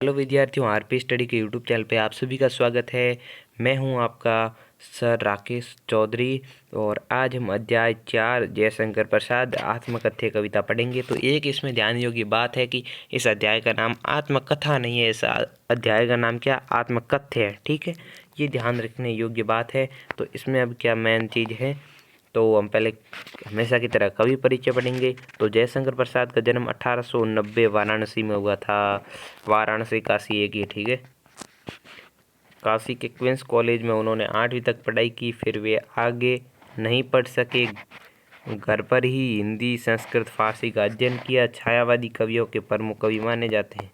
Hello विद्यार्थियों, RP study के YouTube channel पे आप सभी का स्वागत है। मैं हूं आपका सर राकेश चौधरी और आज हम अध्याय 4 जयशंकर प्रसाद आत्मकथ्य कविता पढ़ेंगे। तो एक इसमें ध्यान योग्य बात है कि इस अध्याय का नाम आत्मकथा नहीं है, इस अध्याय का नाम क्या आत्मकथ्य है। ठीक है, ये ध्यान रखने योग्य बात है। तो इसमें अब क्या मेन चीज़ है, तो हम पहले हमेशा की तरह कवि परिचय पढ़ेंगे। तो जयशंकर प्रसाद का जन्म 1890 वाराणसी में हुआ था। वाराणसी काशी एक ही, ठीक है। काशी के क्वींस कॉलेज में उन्होंने 8वीं तक पढ़ाई की, फिर वे आगे नहीं पढ़ सके। घर पर ही हिंदी, संस्कृत, फारसी का अध्ययन किया। छायावादी कवियों के प्रमुख कवि माने जाते हैं।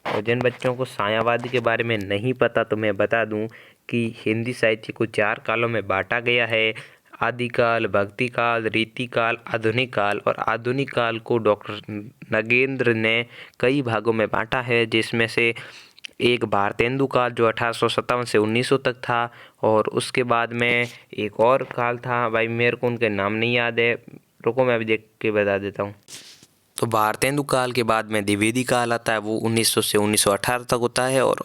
और जिन बच्चों को छायावाद के बारे में नहीं पता तो मैं बता दूं कि हिंदी साहित्य को 4 कालों में बांटा गया है: आदिकाल, भक्तिकाल, रीतिकाल, आधुनिक काल। और आधुनिक काल को डॉक्टर नगेंद्र ने कई भागों में बांटा है, जिसमें से एक भारतेंदु काल जो 1857 से 1900 तक था, और उसके बाद में एक और काल था, भाई मेरे को उनके नाम नहीं याद है, रुको मैं अभी देख के बता देता हूँ। तो भारतेंदु काल के बाद में द्विवेदी काल आता है, वो 1900 से 1918 तक होता है। और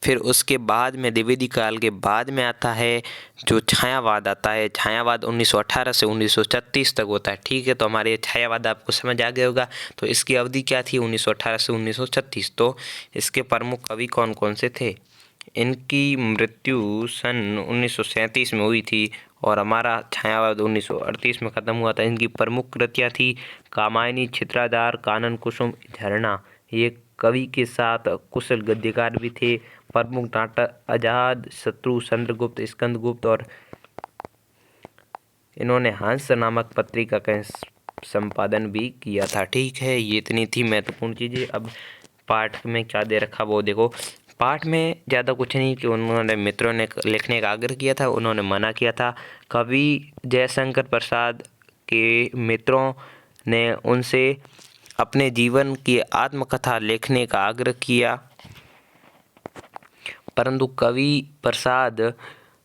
फिर उसके बाद में द्विवेदी काल के बाद में आता है जो छायावाद आता है। छायावाद 1918 से 1936 तक होता है। ठीक है, तो हमारे छायावाद आपको समझ आ गया होगा। तो इसकी अवधि क्या थी, 1918 से 1936। तो इसके प्रमुख कवि कौन कौन से थे? इनकी मृत्यु सन 1937 में हुई थी और हमारा छायावाद 1938 में ख़त्म हुआ था। इनकी प्रमुख कृतियाँ थी कामायनी, चित्राधार, कानन कुसुम, झरना। ये कवि के साथ कुशल गद्यकार भी थे। प्रमुख नाटक आजाद शत्रु, चंद्रगुप्त, स्कंदगुप्त, और इन्होंने हंस नामक पत्रिका का संपादन भी किया था। ठीक है, ये इतनी थी महत्वपूर्ण चीज़ें। अब पाठ में क्या दे रखा वो देखो। पाठ में ज़्यादा कुछ नहीं कि उन्होंने मित्रों ने लिखने का आग्रह किया था, उन्होंने मना किया था। कवि जयशंकर प्रसाद के मित्रों ने उनसे अपने जीवन की आत्मकथा लिखने का आग्रह किया, परंतु कवि प्रसाद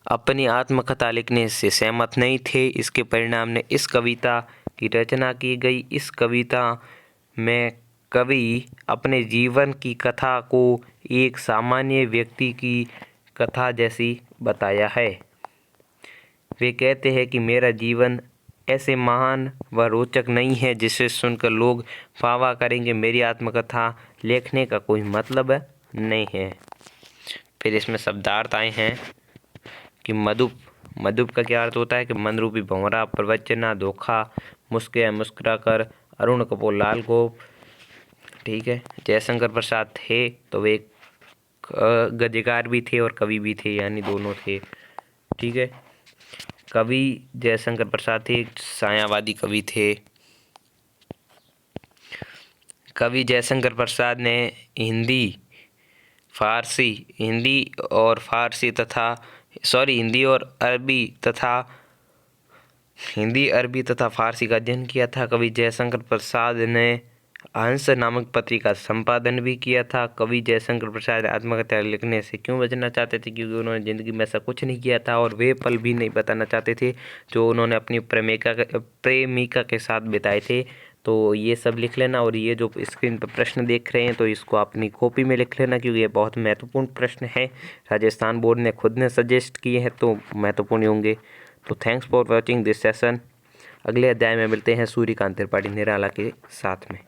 अपनी आत्मकथा लिखने से सहमत नहीं थे। इसके परिणाम में इस कविता की रचना की गई। इस कविता में कवि अपने जीवन की कथा को एक सामान्य व्यक्ति की कथा जैसी बताया है। वे कहते हैं कि मेरा जीवन ऐसे महान व रोचक नहीं है जिसे सुनकर लोग वाह वाह करेंगे। मेरी आत्मकथा लिखने का कोई मतलब नहीं है। फिर इसमें शब्दार्थ आए हैं कि मधुप। मधुप का क्या अर्थ होता है कि मन रूपी भंवरा, प्रवचना, धोखा, मुस्कुरा कर, अरुण कपूर, लाल गोप। ठीक है, जयशंकर प्रसाद थे तो वे गद्यकार भी थे और कवि भी थे, यानी दोनों थे। ठीक है, कवि जयशंकर प्रसाद थे, छायावादी कवि थे। कवि जयशंकर प्रसाद ने हिंदी और अरबी तथा फारसी का अध्ययन किया था। कवि जयशंकर प्रसाद ने हंस नामक पत्रिका संपादन भी किया था। कवि जयशंकर प्रसाद आत्मकथा लिखने से क्यों बचना चाहते थे? क्योंकि उन्होंने ज़िंदगी में ऐसा कुछ नहीं किया था और वे पल भी नहीं बताना चाहते थे जो उन्होंने अपनी प्रेमिका के साथ बिताए थे। तो ये सब लिख लेना, और ये जो स्क्रीन पर प्रश्न देख रहे हैं तो इसको अपनी कॉपी में लिख लेना, क्योंकि ये बहुत महत्वपूर्ण प्रश्न है। राजस्थान बोर्ड ने खुद ने सजेस्ट किए हैं तो महत्वपूर्ण होंगे। तो thanks for watching this session. अगले अध्याय में मिलते हैं सूर्यकांत त्रिपाठी निराला के साथ में।